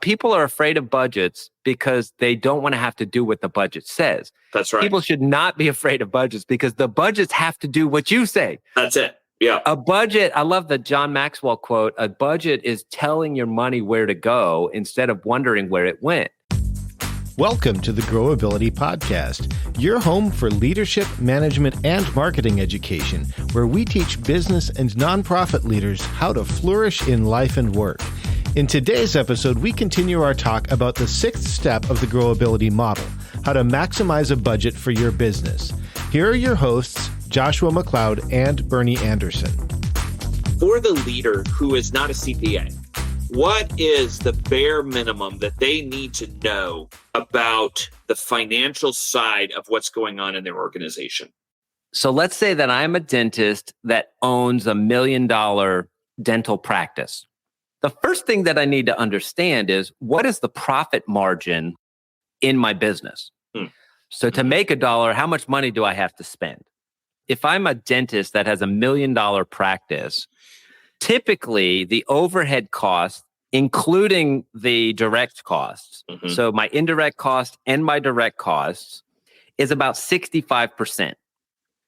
people are afraid of budgets because they don't want to have to do what the budget says. That's right. People should not be afraid of budgets because the budgets have to do what you say. That's it. Yeah. A budget, I love the John Maxwell quote, a budget is telling your money where to go instead of wondering where it went. Welcome to the Growability Podcast, your home for leadership, management, and marketing education, where we teach business and nonprofit leaders how to flourish in life and work. In today's episode, we continue our talk about the sixth step of the Growability model, how to maximize a budget for your business. Here are your hosts, Joshua McLeod and Bernie Anderson. For the leader who is not a CPA, what is the bare minimum that they need to know about the financial side of what's going on in their organization? So let's say that I'm a dentist that owns $1 million dental practice. The first thing that I need to understand is what is the profit margin in my business? So to make $1, how much money do I have to spend? If I'm a dentist that has $1 million practice, typically the overhead costs, including the direct costs, so my indirect cost and my direct costs, is about 65%.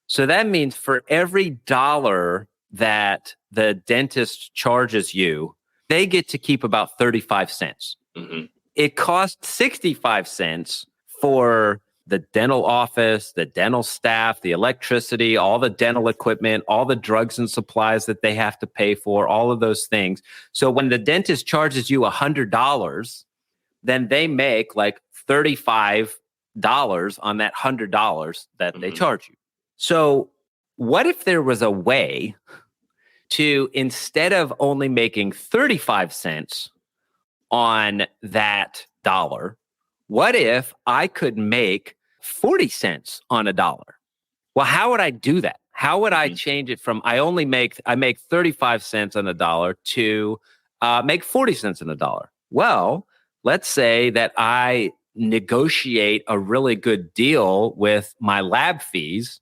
So that means for every dollar that the dentist charges you, they get to keep about 35 cents. It costs 65 cents for the dental office, the dental staff, the electricity, all the dental equipment, all the drugs and supplies that they have to pay for, all of those things. So when the dentist charges you $100, then they make like $35 on that $100 that they charge you. So what if there was a way to, instead of only making 35 cents on that dollar, what if I could make 40 cents on a dollar? Well, how would I do that? How would I change it from I make 35 cents on a dollar to make 40 cents on a dollar? Well, let's say that I negotiate a really good deal with my lab fees.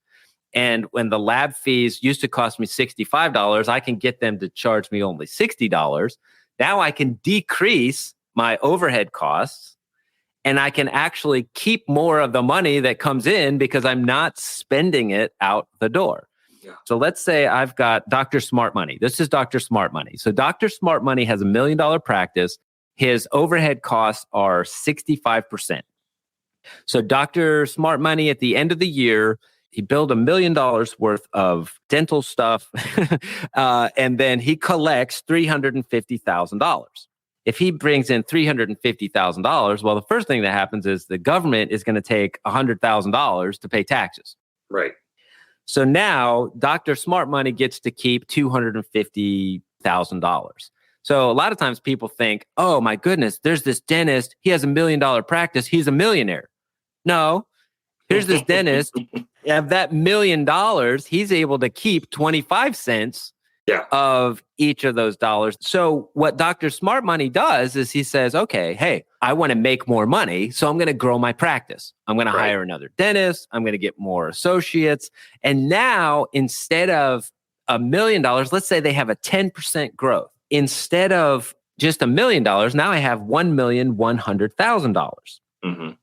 And when the lab fees used to cost me $65, I can get them to charge me only $60. Now I can decrease my overhead costs and I can actually keep more of the money that comes in because I'm not spending it out the door. Yeah. So let's say I've got Dr. Smart Money. This is Dr. Smart Money. So Dr. Smart Money has $1 million practice. His overhead costs are 65%. So Dr. Smart Money at the end of the year, he billed $1 million worth of dental stuff, and then he collects $350,000. If he brings in $350,000, well, the first thing that happens is the government is going to take $100,000 to pay taxes. Right. So now Dr. Smart Money gets to keep $250,000. So a lot of times people think, oh my goodness, there's this dentist. He has $1 million practice. He's a millionaire. No. Here's this dentist, of that $1 million, he's able to keep 25 cents of each of those dollars. So what Dr. Smart Money does is he says, okay, hey, I want to make more money, so I'm going to grow my practice. I'm going to hire another dentist. I'm going to get more associates. And now instead of $1 million, let's say they have a 10% growth. Instead of just $1 million, now I have $1,100,000.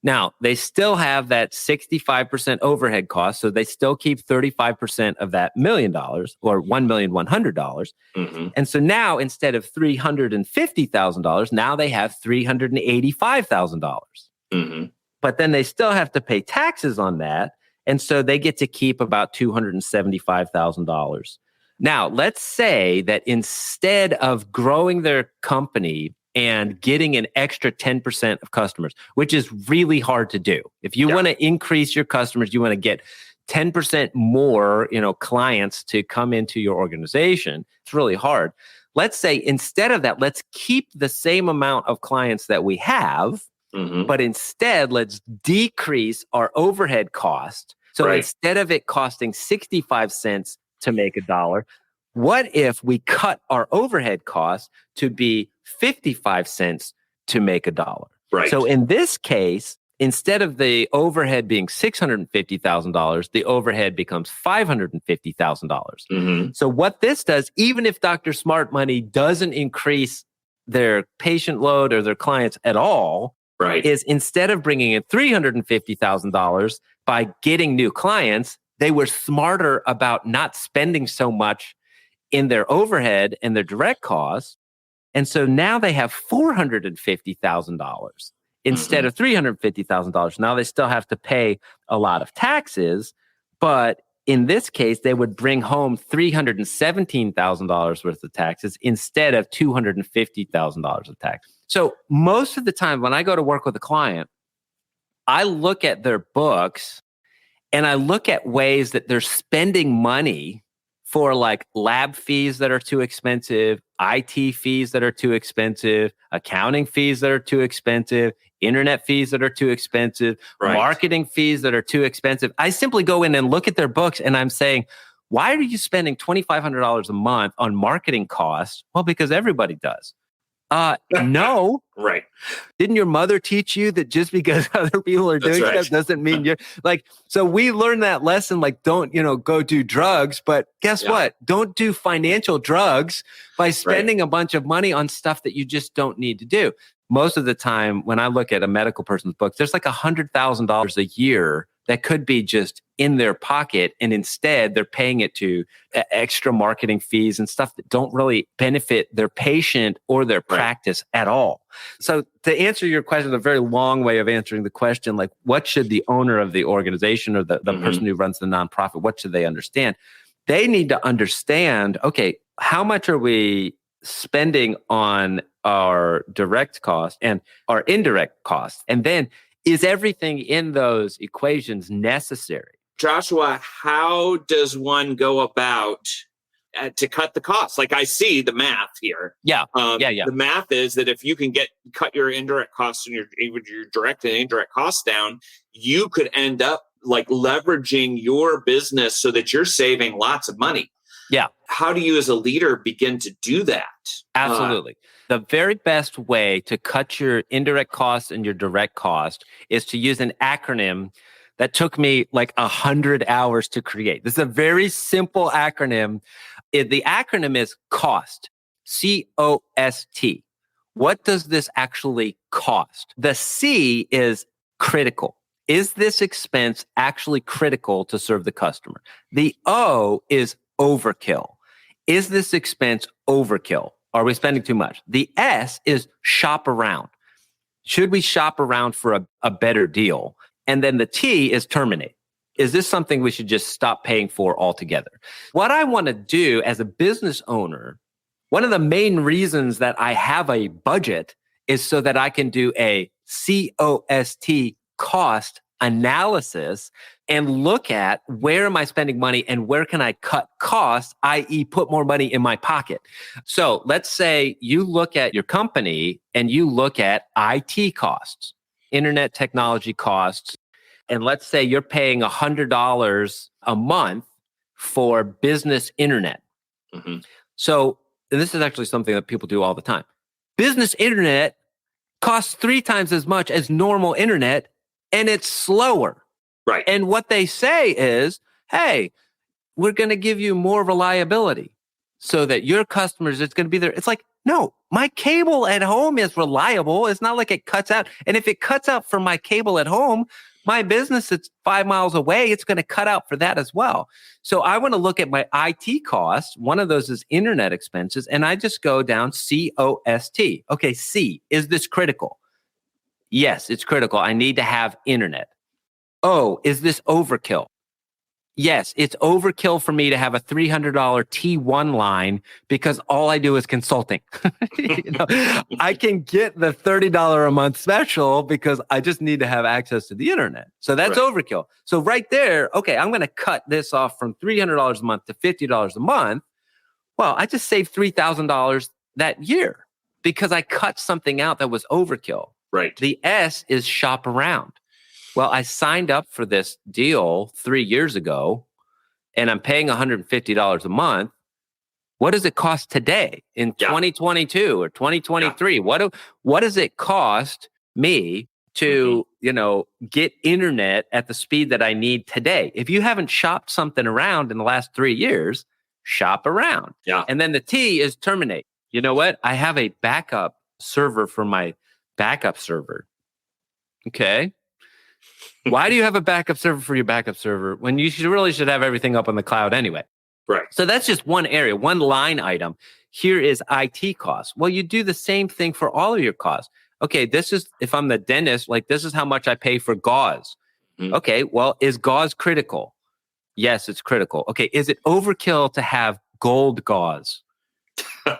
Now, they still have that 65% overhead cost, so they still keep 35% of that $1 million or $1,100,000. And so now, instead of $350,000, now they have $385,000. But then they still have to pay taxes on that, and so they get to keep about $275,000. Now, let's say that instead of growing their company and getting an extra 10% of customers, which is really hard to do. If you want to increase your customers, you want to get 10% more, clients to come into your organization. It's really hard. Let's say instead of that, let's keep the same amount of clients that we have, but instead let's decrease our overhead cost. So instead of it costing 65 cents to make $1, what if we cut our overhead costs to be 55 cents to make $1? Right. So in this case, instead of the overhead being $650,000, the overhead becomes $550,000. So what this does, even if Dr. Smart Money doesn't increase their patient load or their clients at all Right. is instead of bringing in $350,000 by getting new clients, they were smarter about not spending so much in their overhead and their direct costs. And so now they have $450,000 instead of $350,000. Now they still have to pay a lot of taxes, but in this case, they would bring home $317,000 worth of taxes instead of $250,000 of tax. So most of the time when I go to work with a client, I look at their books and I look at ways that they're spending money for like lab fees that are too expensive, IT fees that are too expensive, accounting fees that are too expensive, internet fees that are too expensive, marketing fees that are too expensive. I simply go in and look at their books and I'm saying, why are you spending $2,500 a month on marketing costs? Well, because everybody does. No. Right. Didn't your mother teach you that just because other people are doing stuff doesn't mean you're like, so we learned that lesson, like, don't, go do drugs, but guess what? Don't do financial drugs by spending a bunch of money on stuff that you just don't need to do. Most of the time when I look at a medical person's book, there's like $100,000 a year that could be just in their pocket. And instead they're paying it to extra marketing fees and stuff that don't really benefit their patient or their practice at all. So to answer your question, a very long way of answering the question, like what should the owner of the organization or the person who runs the nonprofit, what should they understand? They need to understand, okay, how much are we spending on our direct cost and our indirect costs? And then is everything in those equations necessary? Joshua, how does one go about to cut the costs? Like I see the math here. The math is that if you can cut your indirect costs and your direct and indirect costs down, you could end up like leveraging your business so that you're saving lots of money. Yeah. How do you as a leader begin to do that? Absolutely. The very best way to cut your indirect costs and your direct cost is to use an acronym that took me like 100 hours to create. This is a very simple acronym. The acronym is COST, C-O-S-T. What does this actually cost? The C is critical. Is this expense actually critical to serve the customer? The O is overkill. Is this expense overkill? Are we spending too much? The S is shop around. Should we shop around for a better deal? And then the T is terminate. Is this something we should just stop paying for altogether? What I want to do as a business owner, one of the main reasons that I have a budget is so that I can do a COST, cost analysis, and look at where am I spending money and where can I cut costs, i.e. put more money in my pocket. So let's say you look at your company and you look at IT costs, internet technology costs, and let's say you're paying $100 a month for business internet. So and this is actually something that people do all the time. Business internet costs 3 times as much as normal internet, and it's slower. Right. And what they say is, hey, we're going to give you more reliability so that your customers, it's going to be there. It's like, no, my cable at home is reliable. It's not like it cuts out. And if it cuts out for my cable at home, my business that's 5 miles away, it's going to cut out for that as well. So I want to look at my IT costs. One of those is internet expenses. And I just go down COST. Okay, C, is this critical? Yes, it's critical. I need to have internet. Oh, is this overkill? Yes, it's overkill for me to have a $300 T1 line because all I do is consulting. I can get the $30 a month special because I just need to have access to the internet. So that's overkill. So right there, okay, I'm going to cut this off from $300 a month to $50 a month. Well, I just saved $3,000 that year because I cut something out that was overkill. Right. The S is shop around. Well, I signed up for this deal 3 years ago, and I'm paying $150 a month. What does it cost today in 2022 or 2023? What does it cost me to, get internet at the speed that I need today? If you haven't shopped something around in the last 3 years, shop around. Yeah. And then the T is terminate. You know what? I have a backup server for my backup server. Okay. Why do you have a backup server for your backup server when you really should have everything up on the cloud anyway? Right. So that's just one area, one line item. Here is IT costs. Well, you do the same thing for all of your costs. Okay, this is, if I'm the dentist, like this is how much I pay for gauze. Okay, well, is gauze critical? Yes, it's critical. Okay, is it overkill to have gold gauze?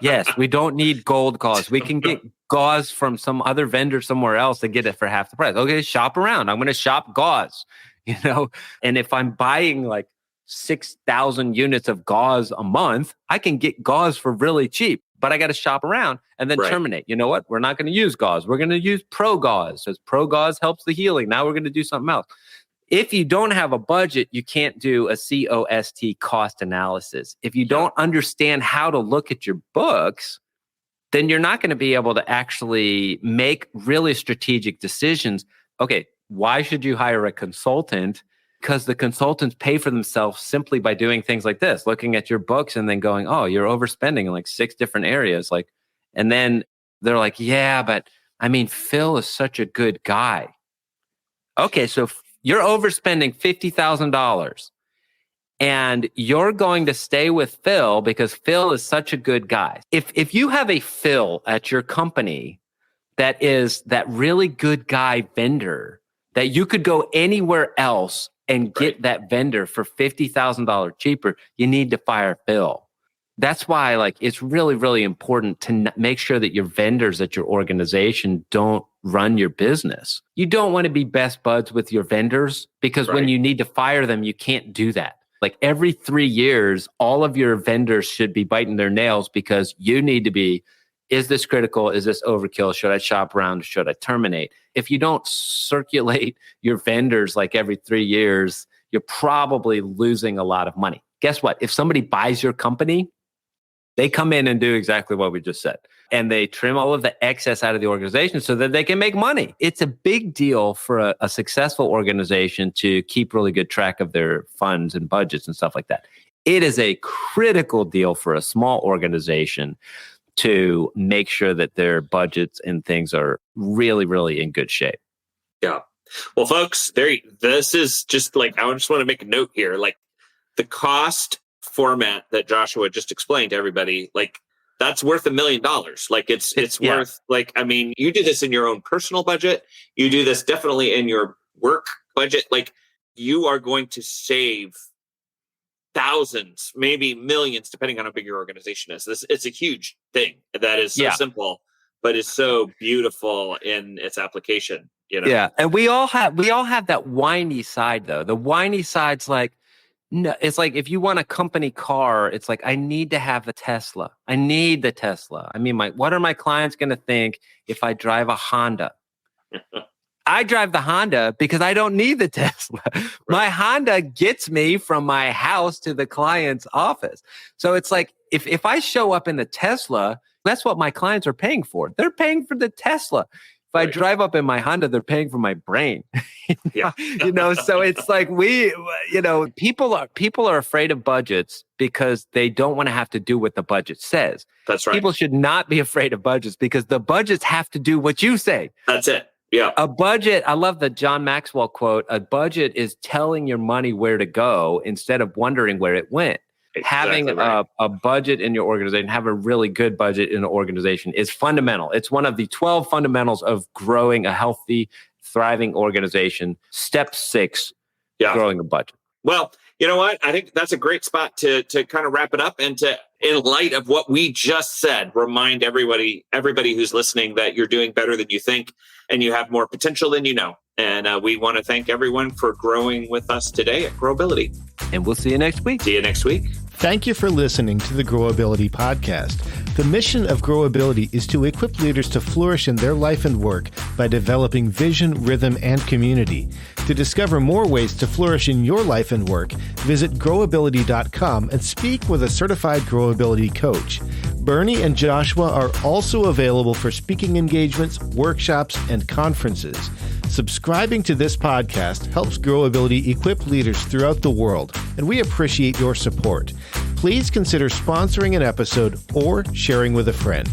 Yes, we don't need gold gauze. We can get gauze from some other vendor somewhere else and get it for half the price. Okay, shop around. I'm going to shop gauze, and if I'm buying like 6,000 units of gauze a month, I can get gauze for really cheap, but I got to shop around and then terminate. You know what? We're not going to use gauze. We're going to use Pro Gauze, because Pro Gauze helps the healing. Now we're going to do something else. If you don't have a budget, you can't do a COST, cost analysis. If you don't understand how to look at your books, then you're not going to be able to actually make really strategic decisions. Okay, why should you hire a consultant? Because the consultants pay for themselves simply by doing things like this, looking at your books and then going, oh, you're overspending in like 6 different areas. And then they're like, yeah, but I mean, Phil is such a good guy. Okay, so you're overspending $50,000 and you're going to stay with Phil because Phil is such a good guy. If you have a Phil at your company that is that really good guy vendor that you could go anywhere else and get that vendor for $50,000 cheaper, you need to fire Phil. That's why it's really, really important to make sure that your vendors at your organization don't run your business. You don't want to be best buds with your vendors because when you need to fire them, you can't do that. Like every 3 years, all of your vendors should be biting their nails because you need to be, is this critical? Is this overkill? Should I shop around? Should I terminate? If you don't circulate your vendors like every 3 years, you're probably losing a lot of money. Guess what? If somebody buys your company, they come in and do exactly what we just said. And they trim all of the excess out of the organization so that they can make money. It's a big deal for a successful organization to keep really good track of their funds and budgets and stuff like that. It is a critical deal for a small organization to make sure that their budgets and things are really, really in good shape. Yeah. Well, folks, this is just I just want to make a note here. The cost format that Joshua just explained to everybody, that's worth $1 million. It's worth, you do this in your own personal budget. You do this definitely in your work budget. You are going to save thousands, maybe millions, depending on how big your organization is. It's a huge thing that is so simple, but is so beautiful in its application. Yeah, and we all have that whiny side though. The whiny side's no, it's if you want a company car, it's I need to have a Tesla. I need the Tesla. I mean, what are my clients going to think if I drive a Honda? I drive the Honda because I don't need the Tesla. Right. My Honda gets me from my house to the client's office. So it's if I show up in the Tesla, that's what my clients are paying for. They're paying for the Tesla. If I drive up in my Honda, they're paying for my brain. So it's people are afraid of budgets because they don't want to have to do what the budget says. That's right. People should not be afraid of budgets because the budgets have to do what you say. That's it. Yeah. A budget, I love the John Maxwell quote, a budget is telling your money where to go instead of wondering where it went. Exactly. Having a budget in your organization, have a really good budget in an organization is fundamental. It's one of the 12 fundamentals of growing a healthy, thriving organization. Step 6, growing a budget. Well, you know what? I think that's a great spot to kind of wrap it up and to, in light of what we just said, remind everybody who's listening that you're doing better than you think and you have more potential than you know. And we want to thank everyone for growing with us today at Growability. And we'll see you next week. See you next week. Thank you for listening to the Growability Podcast. The mission of Growability is to equip leaders to flourish in their life and work by developing vision, rhythm, and community. To discover more ways to flourish in your life and work, visit growability.com and speak with a certified Growability coach. Bernie and Joshua are also available for speaking engagements, workshops, and conferences. Subscribing to this podcast helps Growability equip leaders throughout the world, and we appreciate your support. Please consider sponsoring an episode or sharing with a friend.